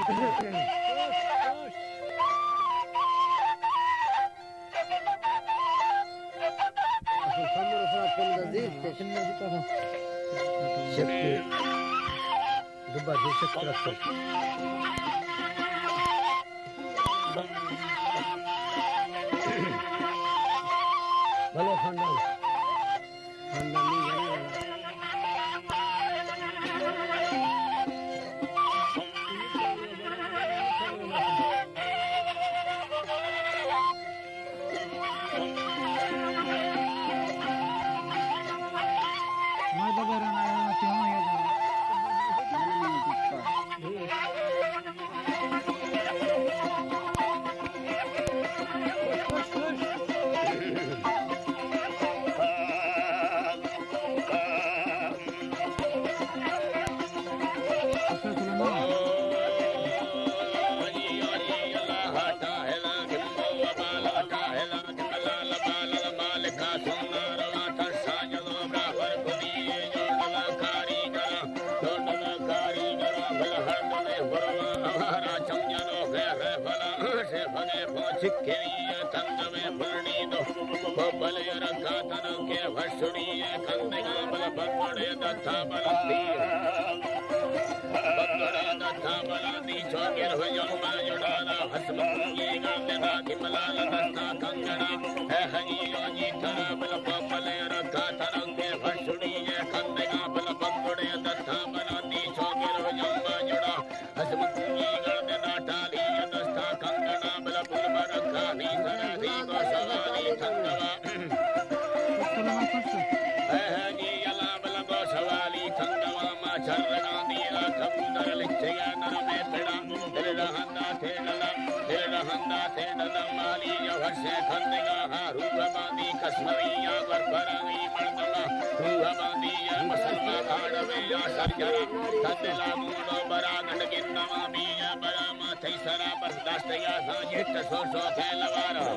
भले खानदान खानदान नहीं जाने वाला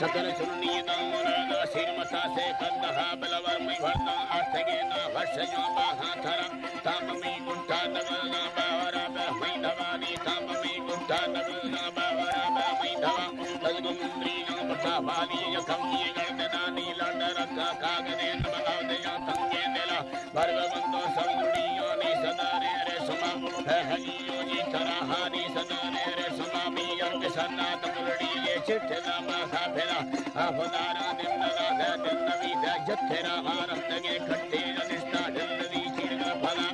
सकल चुन्नी दामना सिर मथा से कंदहा बलवर में भरता अर्थगे ना वर्ष जो बाहा थरा ताम में गुंठा नवना बावरा में दवानी ताम में गुंठा नवना बावरा में दवा तजगुंद्री ना बता बाली यकम ये गणना नीला नरका कागने नमना दया तंगे नेला भरवंतो संजुड़ियो ने सदा रे सुमा है हजियो जी थरा हानी सदा रे सुमा मी अंग सन्ना तमुड़ी ये चिट्ठा माथा फेरा आफदारा दिनला दिनवी जत्थेरा हारतगे खट्टे निष्ठा जल्दी चिरग फला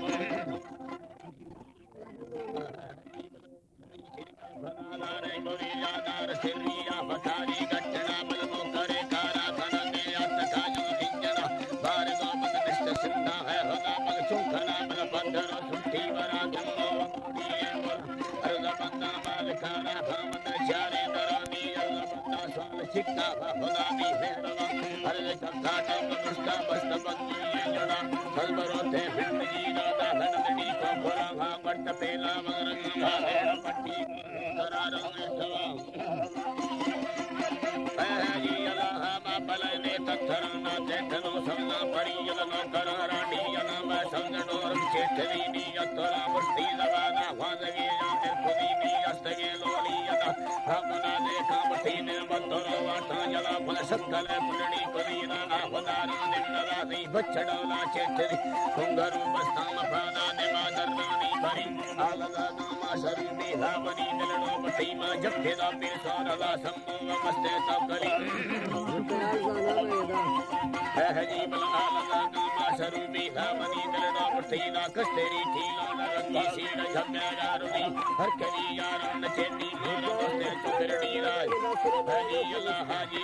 फला रे गोरी यादार सिरिया फटारी गट्टना बलमो करे कारा खनने अतकायो दिंजना बार गो मत निष्ठ सिंधा है होगा मग चुखना बल बंदर सुठी वरा गम्मो दिए अरदा बंदा मालकाना भामन चारे दरानी अल्लाह स्वाल चिक्का फलानी फेरवा हरे कथा मुस्ता बस्त बंदी जड़ा फलबरोते फिंदी गादा धनदी को भोला बट पेला मरंग है पट्टी करारंग थवा जी अल्लाह बाबल ने तथरना देखनो समना परियल न कराराडी न समझनो चेतरी नी अतरा मुस्ती दवाना वादगी जाते खुदी नी अस्तगे लोलियता हमना देखा मठी ने बतरो वाटा जला फल सकल पुलड़ी करीना ना होदारा निन्नरा दी बचड़ोला चेतरी कुंगरू बस्ताम फादा ने मादरनी भरी आलगा नामा शरीबी हावनी दिलनो मठी मा जखेदा पीर सारला सम्मो मस्ते तकली है जी बला आलगा नामा शरीबी हावनी दिलनो मठी ना कस्तेरी थीला रंगी सीन झम्या रुनी हर करी यारन चेती मोर मस्ते चुकरडी राज है जी अल्लाह हाजी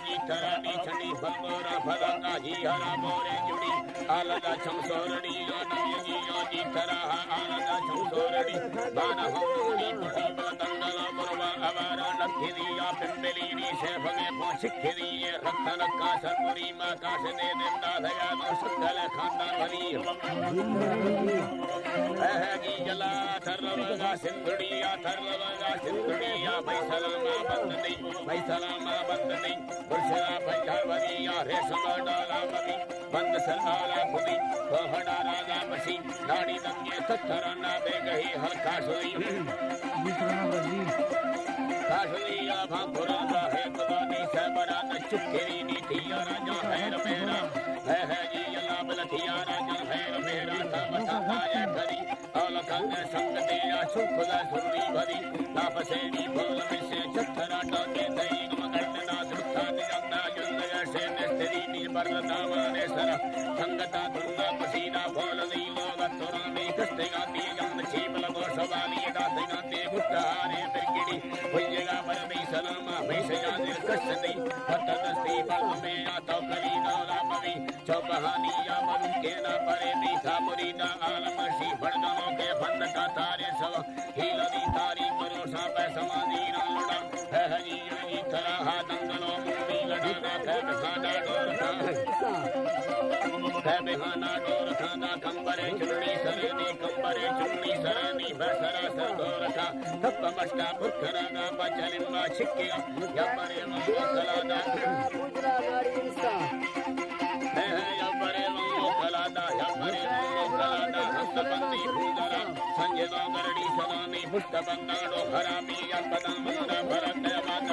जी थरानी छड़ी फलमोरा फलंगा जी हरा मोरे जुड़ी आलगा छमसोरडी जी थरा आलगा छमसोरडी बाना होनी पुटी बलतंगला परवा अवारा छिखिदिया पिंबलीनी से भगे छिखिदिए रखन का सरपुरी माँ का से दे देता दया तो सकल खानदान भरी की जला थरलवगा सिंधुड़िया भैसलामा बंदनी पुरुषरा पंजाबरिया रेशम डाला मवी बंद सलाला खुदी कोहड़ा राजा मसी दाढ़ी दंगे सत्तरना दे गई हल्का सुई काशलिया भांपुरा है खुदानी से बड़ा चुक्केरी नीतिया राजा हैर मेरा है जी अल्लाह बलथिया राजा हैर मेरा था आया करी औलकन संग दिया सुखदा सुरनी भरी तापसेनी फूल में से चत्थरा टाके दई मगरना दुखा निरंदा जुंद से निस्त्री निर्भर दामने सर संगता दुर्गा पसीना फूल दी लोग तुरानी कष्टेगा दी जम छीप लगो सवाली दाते गाते गुट्टारे बिरगिड़ी भैया परमे सलामा भैसया दिल कष्टनी पतदस्ती बल में आता कली नाला पवी चौबहानी या मनु के ना परे मीठा मुरीदा आलम शी फड़नों के फंद का तारे सब हीलदी तारी परोसा पे समाधि नालड़ा है हजी हजी तरह दंगलों मुंडी लड़ाना है बिहाना डोर खाना कंबरे चुन्नी सरेनी बसरा सर डोर खा तप मस्ता पुरखरा ना बचलिमा छिक्किया या परे मंगलादा हस्तबंदी भूदरा संजय गरड़ी सदानी पुष्ट बंदाड़ो हरामी या पदा मन भरत बात